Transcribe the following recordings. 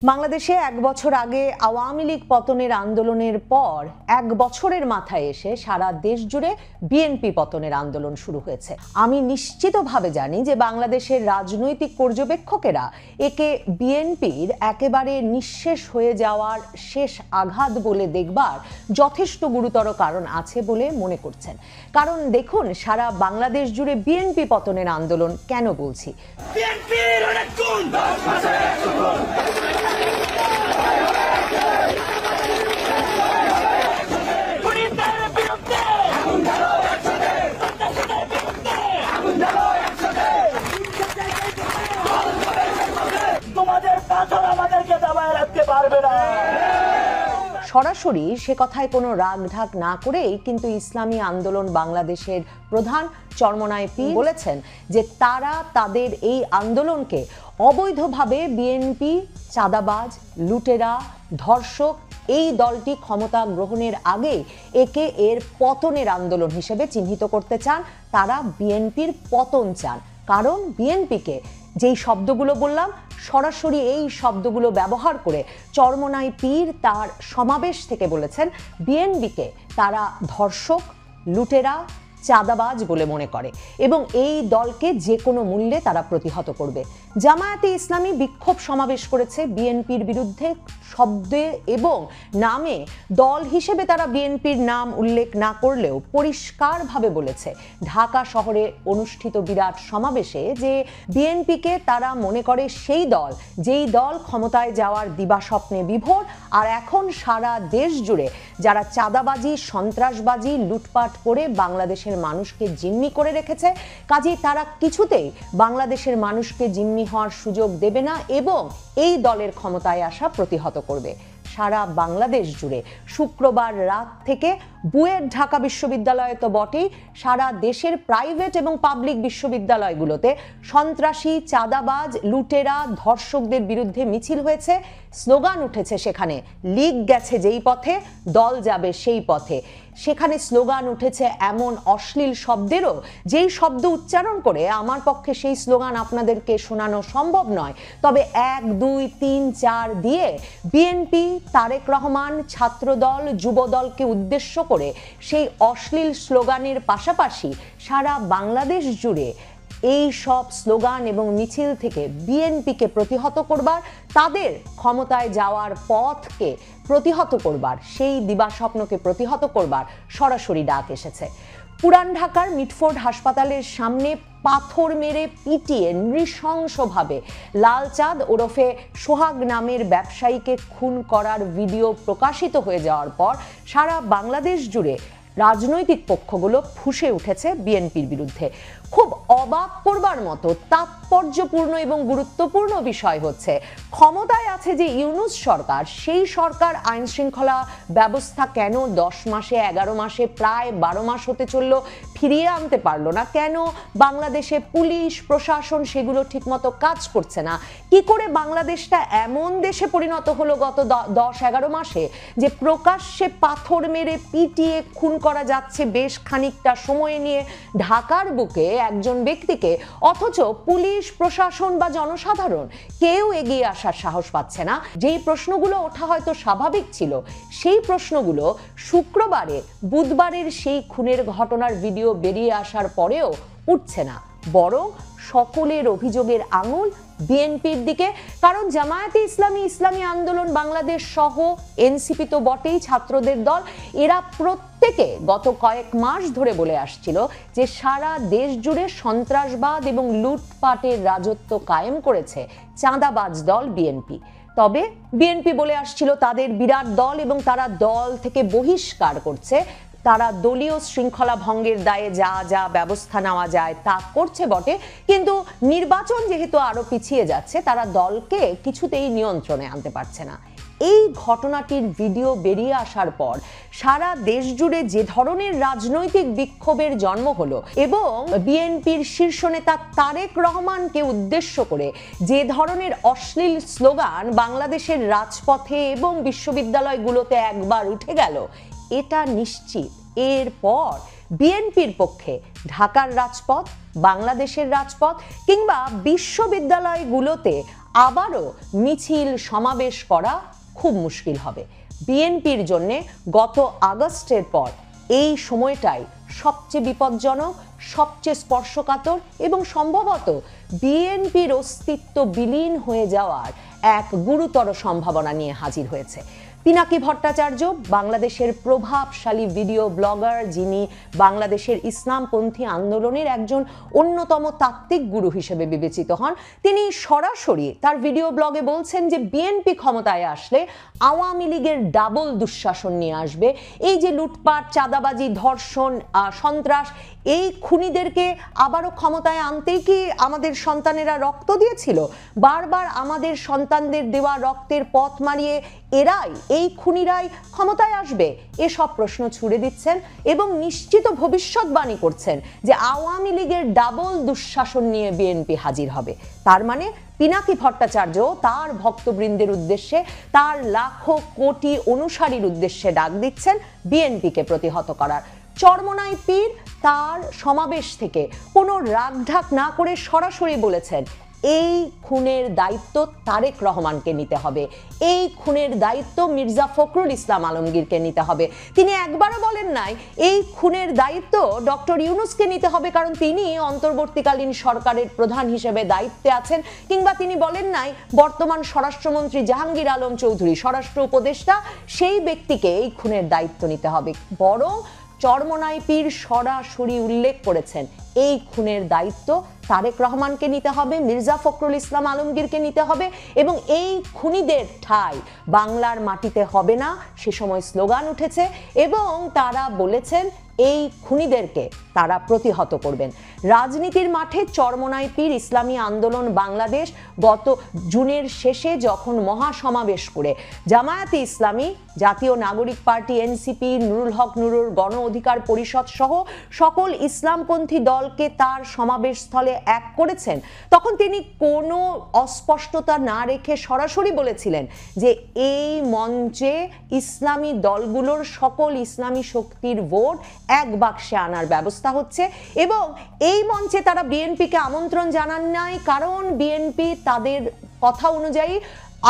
বাংলাদেশে এক বছর আগে আওয়ামী লীগ পতনের আন্দোলনের পর এক বছরের মাথায় এসে সারা দেশ জুড়ে বিএনপি পতনের আন্দোলন শুরু হয়েছে। আমি নিশ্চিতভাবে জানি যে বাংলাদেশের রাজনৈতিক পর্যবেক্ষকেরা একে বিএনপির একেবারে নিঃশেষ হয়ে যাওয়ার শেষ আঘাত বলে দেখবার যথেষ্ট গুরুতর কারণ আছে বলে মনে করছেন। কারণ দেখুন, সারা বাংলাদেশ জুড়ে বিএনপি পতনের আন্দোলন কেন বলছি। সরাসরি সে কথায় কোনো রাগ ঢাক না করেই কিন্তু ইসলামী আন্দোলন বাংলাদেশের প্রধান চরমনাই পীর বলেছেন যে তারা তাদের এই আন্দোলনকে অবৈধভাবে বিএনপি, চাঁদাবাজ, লুটেরা, ধর্ষক এই দলটি ক্ষমতা গ্রহণের আগে একে এর পতনের আন্দোলন হিসেবে চিহ্নিত করতে চান। তারা বিএনপির পতন চান। কারণ বিএনপিকে যেই শব্দগুলো বললাম, সরাসরি এই শব্দগুলো ব্যবহার করে চরমনাই পীর তার সমাবেশ থেকে বলেছেন বিএনপিকে তারা ধর্ষক, লুটেরা, চাঁদাবাজ বলে মনে করে এবং এই দলকে যে কোনো মূল্যে তারা প্রতিহত করবে। জামায়াতে ইসলামী বিক্ষোভ সমাবেশ করেছে বিএনপির বিরুদ্ধে। শব্দে এবং নামে দল হিসেবে তারা বিএনপির নাম উল্লেখ না করলেও পরিষ্কারভাবে বলেছে ঢাকা শহরে অনুষ্ঠিত বিরাট সমাবেশে যে বিএনপিকে তারা মনে করে সেই দল যেই দল ক্ষমতায় যাওয়ার দিবাস্বপ্নে বিভোর, আর এখন সারা দেশ জুড়ে যারা চাঁদাবাজি, সন্ত্রাসবাজি, লুটপাট করে বাংলাদেশের মানুষকে জিম্মি করে রেখেছে। কাজেই তারা কিছুতেই বাংলাদেশের মানুষকে জিম্মি হওয়ার সুযোগ দেবে না এবং এই দলের ক্ষমতায় আসা প্রতিহত করবে। সারা বাংলাদেশ জুড়ে শুক্রবার রাত থেকে বুয়েট ঢাকা বিশ্ববিদ্যালয়ে তো বটেই, সারা দেশের প্রাইভেট এবং পাবলিক বিশ্ববিদ্যালয়গুলোতে সন্ত্রাসী, চাঁদাবাজ, লুটেরা, ধর্ষকদের বিরুদ্ধে মিছিল হয়েছে, স্লোগান উঠেছে। সেখানে লীগ গেছে যেই পথে, দল যাবে সেই পথে। সেখানে স্লোগান উঠেছে এমন অশ্লীল শব্দেরও যেই শব্দ উচ্চারণ করে আমার পক্ষে সেই স্লোগান আপনাদেরকে শোনানো সম্ভব নয়। তবে 1, 2, 3, 4 দিয়ে বিএনপি, তারেক রহমান, ছাত্রদল, যুবদলকে উদ্দেশ্য করে সেই অশ্লীল স্লোগানের পাশাপাশি সারা বাংলাদেশ জুড়ে এই সব স্লোগান এবং মিছিল থেকে বিএনপিকে প্রতিহত করবার, তাদের ক্ষমতায় যাওয়ার পথকে প্রতিহত করবার, সেই দিবাস্বপ্নকে প্রতিহত করবার সরাসরি ডাক এসেছে। পুরান ঢাকার মিটফোর্ড হাসপাতালের সামনে পাথর মেরে পিটিয়ে নৃশংসভাবে লালচাঁদ ওরফে সোহাগ নামের ব্যবসায়ীকে খুন করার ভিডিও প্রকাশিত হয়ে যাওয়ার পর সারা বাংলাদেশ জুড়ে রাজনৈতিক পক্ষগুলো ফুঁসে উঠেছে বিএনপির বিরুদ্ধে। খুব অবাক করবার মতো তাৎপর্যপূর্ণ এবং গুরুত্বপূর্ণ বিষয় হচ্ছে, ক্ষমতায় আছে যে ইউনূস সরকার, সেই সরকার আইন শৃঙ্খলা ব্যবস্থা কেন 10 মাসে, 11 মাসে, প্রায় 12 মাস হতে চলল ফিরিয়ে আনতে পারলো না? কেন বাংলাদেশে পুলিশ প্রশাসন সেগুলো ঠিকমতো কাজ করছে না? কি করে বাংলাদেশটা এমন দেশে পরিণত হলো গত 10-11 মাসে যে প্রকাশ্যে পাথর মেরে পিটিয়ে খুন করা যাচ্ছে বেশ খানিকটা সময় নিয়ে ঢাকার বুকে একজন ব্যক্তিকে, অথচ পুলিশ প্রশাসন বা জনসাধারণ কেউ এগিয়ে আসার সাহস পাচ্ছে না? যেই প্রশ্নগুলো ওঠা হয়তো স্বাভাবিক ছিল, সেই প্রশ্নগুলো শুক্রবারে, বুধবারের সেই খুনের ঘটনার ভিডিও বেরিয়ে আসার পরেও উঠছে না, বরং সকলের অভিযোগের আঙুল বিএনপির দিকে। কারণ জামায়াতে ইসলামী, ইসলামী আন্দোলন বাংলাদেশ সহ এনসিপি তো বটেই, ছাত্রদের দল, এরা প্রত্যেকে গত কয়েক মাস ধরে বলে আসছিল যে সারা দেশ জুড়ে সন্ত্রাসবাদ এবং লুটপাটের রাজত্ব কায়েম করেছে চাঁদাবাজ দল বিএনপি। তবে বিএনপি বলে আসছিল তাদের বিরাট দল এবং তারা দল থেকে বহিষ্কার করছে, তারা দলীয় শৃঙ্খলা ভঙ্গের দায়ে যা যা ব্যবস্থা নেওয়া যায় তা করছে বটে, কিন্তু নির্বাচন যেহেতু আরো পিছিয়ে যাচ্ছে তারা দলকে কিছুতেই নিয়ন্ত্রণে আনতে পারছে না। এই ঘটনাটির ভিডিও বেরিয়ে আসার পর সারা দেশ জুড়ে যে ধরনের রাজনৈতিক বিক্ষোভের জন্ম হলো এবং বিএনপির শীর্ষ নেতা তারেক রহমানকে উদ্দেশ্য করে যে ধরনের অশ্লীল স্লোগান বাংলাদেশের রাজপথে এবং বিশ্ববিদ্যালয়গুলোতে একবার উঠে গেল, এটা নিশ্চিত এরপর বিএনপির পক্ষে ঢাকার রাজপথ, বাংলাদেশের রাজপথ কিংবা বিশ্ববিদ্যালয়গুলোতে আবারও মিছিল সমাবেশ করা খুব মুশকিল হবে। বিএনপির জন্য গত আগস্টের পর এই সময়টাই সবচেয়ে বিপজ্জনক, সবচেয়ে স্পর্শকাতর এবং সম্ভবত বিএনপির অস্তিত্ব বিলীন হয়ে যাওয়ার এক গুরুতর সম্ভাবনা নিয়ে হাজির হয়েছে। পিনাকি ভট্টাচার্য বাংলাদেশের প্রভাবশালী ভিডিও ব্লগার, যিনি বাংলাদেশের ইসলামপন্থী আন্দোলনের একজন অন্যতম তাত্ত্বিক গুরু হিসেবে বিবেচিত হন। তিনি সরাসরি তার ভিডিও ব্লগে বলছেন যে বিএনপি ক্ষমতায় আসলে আওয়ামী লীগের ডাবল দুঃশাসন নিয়ে আসবে। এই যে লুটপাট, চাঁদাবাজি, ধর্ষণ, সন্ত্রাস, এই খুনিদেরকে আবারও ক্ষমতায় আনতেই কি আমাদের সন্তানেরা রক্ত দিয়েছিল? বারবার আমাদের সন্তানদের দেওয়া রক্তের পথ মারিয়ে এরাই, এই খুনিরাই ক্ষমতায় আসবে? এসব প্রশ্ন ছুড়ে দিচ্ছেন এবং নিশ্চিত ভবিষ্যৎবাণী করছেন যে আওয়ামী লীগের ডাবল দুঃশাসন নিয়ে বিএনপি হাজির হবে। তার মানে পিনাকি ভট্টাচার্য তার ভক্তবৃন্দের উদ্দেশ্যে, তার লাখো কোটি অনুসারীর উদ্দেশ্যে ডাক দিচ্ছেন বিএনপিকে প্রতিহত করার। চরমোনাই পীর তার সমাবেশ থেকে কোনো রাগঢাক না করে সরাসরি বলেছেন এই খুনের দায়িত্ব তারেক রহমানকে নিতে হবে, এই খুনের দায়িত্ব মির্জা ফখরুল ইসলাম আলমগীরকে নিতে হবে। তিনি একবারও বলেন নাই এই খুনের দায়িত্ব ডক্টর ইউনূসকে নিতে হবে, কারণ তিনি অন্তর্বর্তীকালীন সরকারের প্রধান হিসেবে দায়িত্বে আছেন, কিংবা তিনি বলেন নাই বর্তমান স্বরাষ্ট্রমন্ত্রী জাহাঙ্গীর আলম চৌধুরী, স্বরাষ্ট্র উপদেষ্টা, সেই ব্যক্তিকে এই খুনের দায়িত্ব নিতে হবে। বরং চরমোনাই পীর সরাসরি উল্লেখ করেছেন এই খুনের দায়িত্ব তারেক রহমানকে নিতে হবে, মির্জা ফখরুল ইসলাম আলমগীরকে নিতে হবে এবং এই খুনিদের ঠাঁই বাংলার মাটিতে হবে না। সে সময় স্লোগান উঠেছে এবং তারা বলেছেন এই খুনিদেরকে তারা প্রতিহত করবেন। রাজনীতির মাঠে চরমোনাই পীর ইসলামী আন্দোলন বাংলাদেশ গত জুনের শেষে যখন মহাসমাবেশ করে জামায়াতে ইসলামী, জাতীয় নাগরিক পার্টি এনসিপি, নুরুল হক নুরুর গণ অধিকার পরিষদ সহ সকল ইসলামপন্থী দলকে তার সমাবেশ স্থলে এক করেছেন, তখন তিনি কোনো অস্পষ্টতা না রেখে সরাসরি বলেছিলেন যে এই মঞ্চে ইসলামী দলগুলোর সকল ইসলামী শক্তির ভোট এক বাক্সে আনার ব্যবস্থা হচ্ছে এবং এই মঞ্চে তারা বিএনপিকে আমন্ত্রণ জানান নাই, কারণ বিএনপি তাদের কথা অনুযায়ী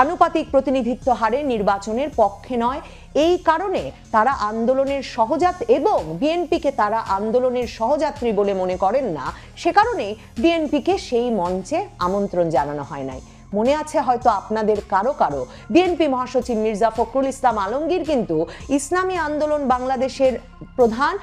আনুপাতিক প্রতিনিধিত্ব হারে নির্বাচনের পক্ষে নয়। এই কারণে তারা আন্দোলনের সহযাত্রী এবং বিএনপিকে তারা আন্দোলনের সহযাত্রী বলে মনে করেন না, সে কারণে বিএনপিকে সেই মঞ্চে আমন্ত্রণ জানানো হয় নাই। মনে আছে হয়তো আপনাদের কারো কারো, বিএনপি মহাসচিব মির্জা ফখরুল ইসলাম আলমগীর কিন্তু ইসলামী আন্দোলন বাংলাদেশের প্রধান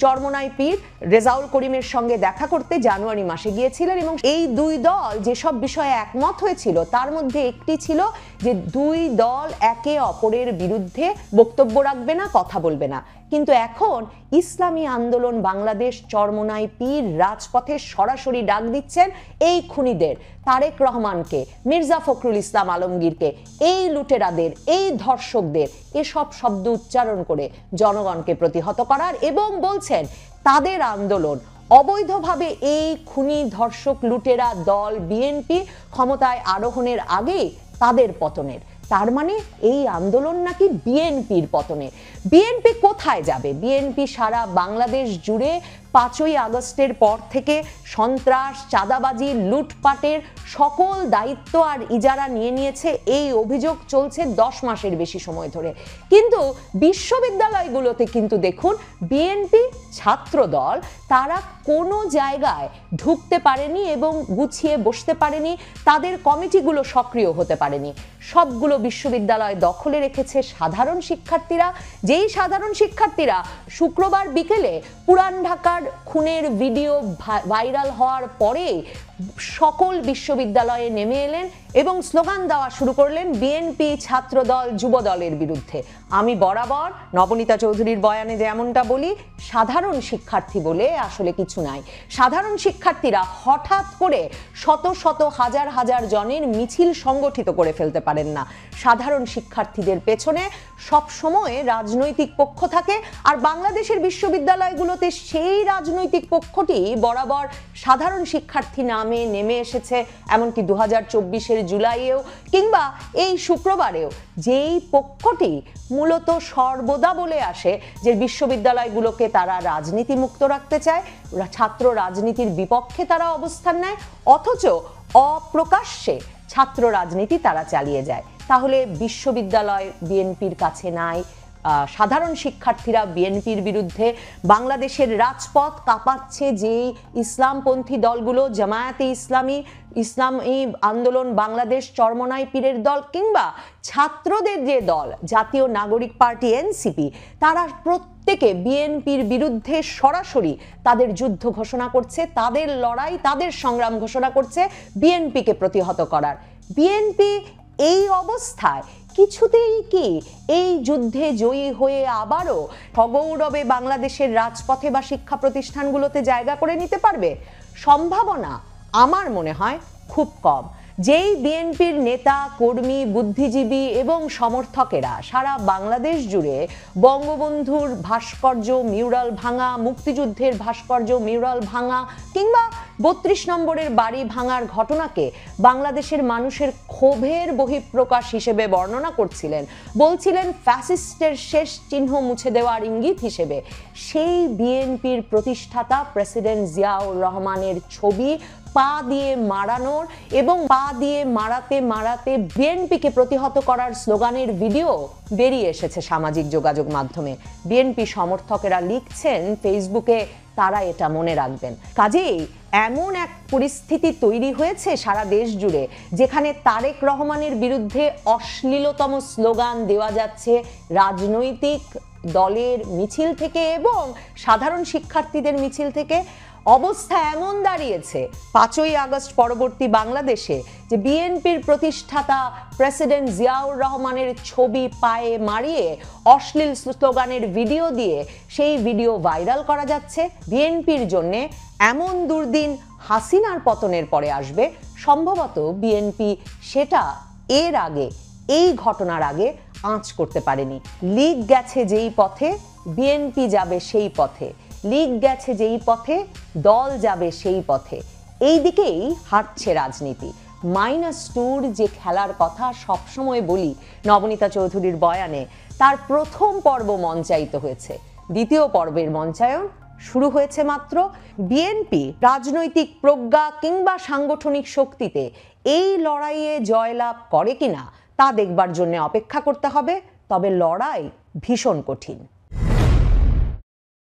চরমোনাই পীর রেজাউল করিমের সঙ্গে দেখা করতে জানুয়ারি মাসে গিয়েছিলেন এবং এই দুই দল যেসব বিষয়ে একমত হয়েছিল তার মধ্যে একটি ছিল যে দুই দল একে অপরের বিরুদ্ধে বক্তব্য রাখবে না, কথা বলবে না। কিন্তু এখন ইসলামী আন্দোলন বাংলাদেশ চরমোনাই পীর রাজপথে সরাসরি ডাক দিচ্ছেন এই খুনিদের, তারেক রহমানকে, মির্জা ফখরুল ইসলাম আলমগীরকে, এই লুটেরাদের, এই ধর্ষকদের, এসব শব্দ উচ্চারণ করে জনগণকে প্রতিহত করার এবং বলছেন তাদের আন্দোলন অবৈধভাবে এই খুনি ধর্ষক লুটেরা দল বিএনপি ক্ষমতায় আরোহণের আগেই তাদের পতনের। তার মানে এই আন্দোলন নাকি বিএনপির পতনের। বিএনপি কোথায় যাবে? বিএনপি সারা বাংলাদেশ জুড়ে 5ই আগস্টের পর থেকে সন্ত্রাস, চাঁদাবাজি, লুটপাটের সকল দায়িত্ব আর ইজারা নিয়ে নিয়েছে। এই অভিযোগ চলছে 10 মাসের বেশি সময় ধরে। কিন্তু বিশ্ববিদ্যালয়গুলোতে কিন্তু দেখুন বিএনপি ছাত্র দল তারা কোনো জায়গায় ঢুকতে পারেনি এবং গুছিয়ে বসতে পারেনি, তাদের কমিটিগুলো সক্রিয় হতে পারেনি। সবগুলো বিশ্ববিদ্যালয় দখলে রেখেছে সাধারণ শিক্ষার্থীরা, যেই সাধারণ শিক্ষার্থীরা শুক্রবার বিকেলে পুরান ঢাকার খুনের ভিডিও ভাইরাল হওয়ার পরে সকল বিশ্ববিদ্যালয়ে নেমে এলেন এবং স্লোগান দেওয়া শুরু করলেন বিএনপি, ছাত্রদল, যুবদলের বিরুদ্ধে। আমি বরাবর নবনীতা চৌধুরীর বয়ানে যেমনটা বলি, সাধারণ শিক্ষার্থী বলে আসলে কিছু নাই। সাধারণ শিক্ষার্থীরা হঠাৎ করে শত শত হাজার হাজার জনের মিছিল সংগঠিত করে ফেলতে পারেন না। সাধারণ শিক্ষার্থীদের পেছনে সব সময় রাজনৈতিক পক্ষ থাকে, আর বাংলাদেশের বিশ্ববিদ্যালয়গুলোতে সেই রাজনৈতিক পক্ষটি বরাবর সাধারণ শিক্ষার্থী নামে নেমে এসেছে। এমনকি 2024-এর জুলাইয়েও কিংবা এই শুক্রবারেও যেই পক্ষটি মূলত সর্বদা বলে আসে যে বিশ্ববিদ্যালয়গুলোকে তারা রাজনীতি মুক্ত রাখতে চায়, ছাত্র রাজনীতির বিপক্ষে তারা অবস্থান নেয়, অথচ অপ্রকাশ্যে ছাত্র রাজনীতি তারা চালিয়ে যায়। তাহলে বিশ্ববিদ্যালয় বিএনপির কাছে নাই, সাধারণ শিক্ষার্থীরা বিএনপির বিরুদ্ধে, বাংলাদেশের রাজপথ কাঁপাচ্ছে যেই ইসলামপন্থী দলগুলো, জামায়াতে ইসলামী, ইসলামী আন্দোলন বাংলাদেশ, চরমনাই পীরের দল, কিংবা ছাত্রদের যে দল জাতীয় নাগরিক পার্টি এনসিপি, তারা প্রত্যেকে বিএনপির বিরুদ্ধে সরাসরি তাদের যুদ্ধ ঘোষণা করছে, তাদের লড়াই, তাদের সংগ্রাম ঘোষণা করছে বিএনপিকে প্রতিহত করার। বিএনপি এই অবস্থায় কিছুতেই কি এই যুদ্ধে জয়ী হয়ে আবারও সগৌরবে বাংলাদেশের রাজপথে বা শিক্ষা প্রতিষ্ঠানগুলোতে জায়গা করে নিতে পারবে? সম্ভাবনা আমার মনে হয় খুব কম। যেই বিএনপির নেতা, কর্মী, বুদ্ধিজীবী এবং সমর্থকেরা সারা বাংলাদেশ জুড়ে বঙ্গবন্ধুর ভাস্কর্য মিউরাল ভাঙা, মুক্তিযুদ্ধের ভাস্কর্য মিউরাল ভাঙা, কিংবা ৩২ নম্বরের বাড়ি ভাঙার ঘটনাকে বাংলাদেশের মানুষের ক্ষোভের বহিঃপ্রকাশ হিসেবে বর্ণনা করছিলেন, বলছিলেন ফ্যাসিস্টের শেষ চিহ্ন মুছে দেওয়ার ইঙ্গিত হিসেবে, সেই বিএনপির প্রতিষ্ঠাতা প্রেসিডেন্ট জিয়াউর রহমানের ছবি পা দিয়ে মারানোর এবং পা দিয়ে মারাতে মারাতে বিএনপিকে প্রতিহত করার স্লোগানের ভিডিও বেরিয়ে এসেছে সামাজিক যোগাযোগ মাধ্যমে। বিএনপি সমর্থকেরা লিখছেন ফেসবুকে, তারা এটা মনে রাখবেন। কাজেই এমন এক পরিস্থিতি তৈরি হয়েছে সারা দেশ জুড়ে, যেখানে তারেক রহমানের বিরুদ্ধে অশ্লীলতম স্লোগান দেওয়া যাচ্ছে রাজনৈতিক দলের মিছিল থেকে এবং সাধারণ শিক্ষার্থীদের মিছিল থেকে। অবস্থা এমন দাঁড়িয়েছে 5ই আগস্ট পরবর্তী বাংলাদেশে যে বিএনপির প্রতিষ্ঠাতা প্রেসিডেন্ট জিয়াউর রহমানের ছবি পায়ে মারিয়ে অশ্লীল স্লোগানের ভিডিও দিয়ে সেই ভিডিও ভাইরাল করা যাচ্ছে। বিএনপির জন্য এমন দুর্দিন হাসিনার পতনের পরে আসবে, সম্ভবত বিএনপি সেটা এর আগে, এই ঘটনার আগে আঁচ করতে পারেনি। লীগ গেছে যেই পথে, বিএনপি যাবে সেই পথে। লীগ গেছে যেই পথে, দল যাবে সেই পথে। এই দিকেই হাঁটছে রাজনীতি। -2 যে খেলার কথা সবসময় বলি নবনীতা চৌধুরীর বয়ানে, তার প্রথম পর্ব মঞ্চায়িত হয়েছে, দ্বিতীয় পর্বের মঞ্চায়ন শুরু হয়েছে মাত্র। বিএনপি রাজনৈতিক প্রজ্ঞা কিংবা সাংগঠনিক শক্তিতে এই লড়াইয়ে জয়লাভ করে কিনা তা দেখবার জন্য অপেক্ষা করতে হবে। তবে লড়াই ভীষণ কঠিন।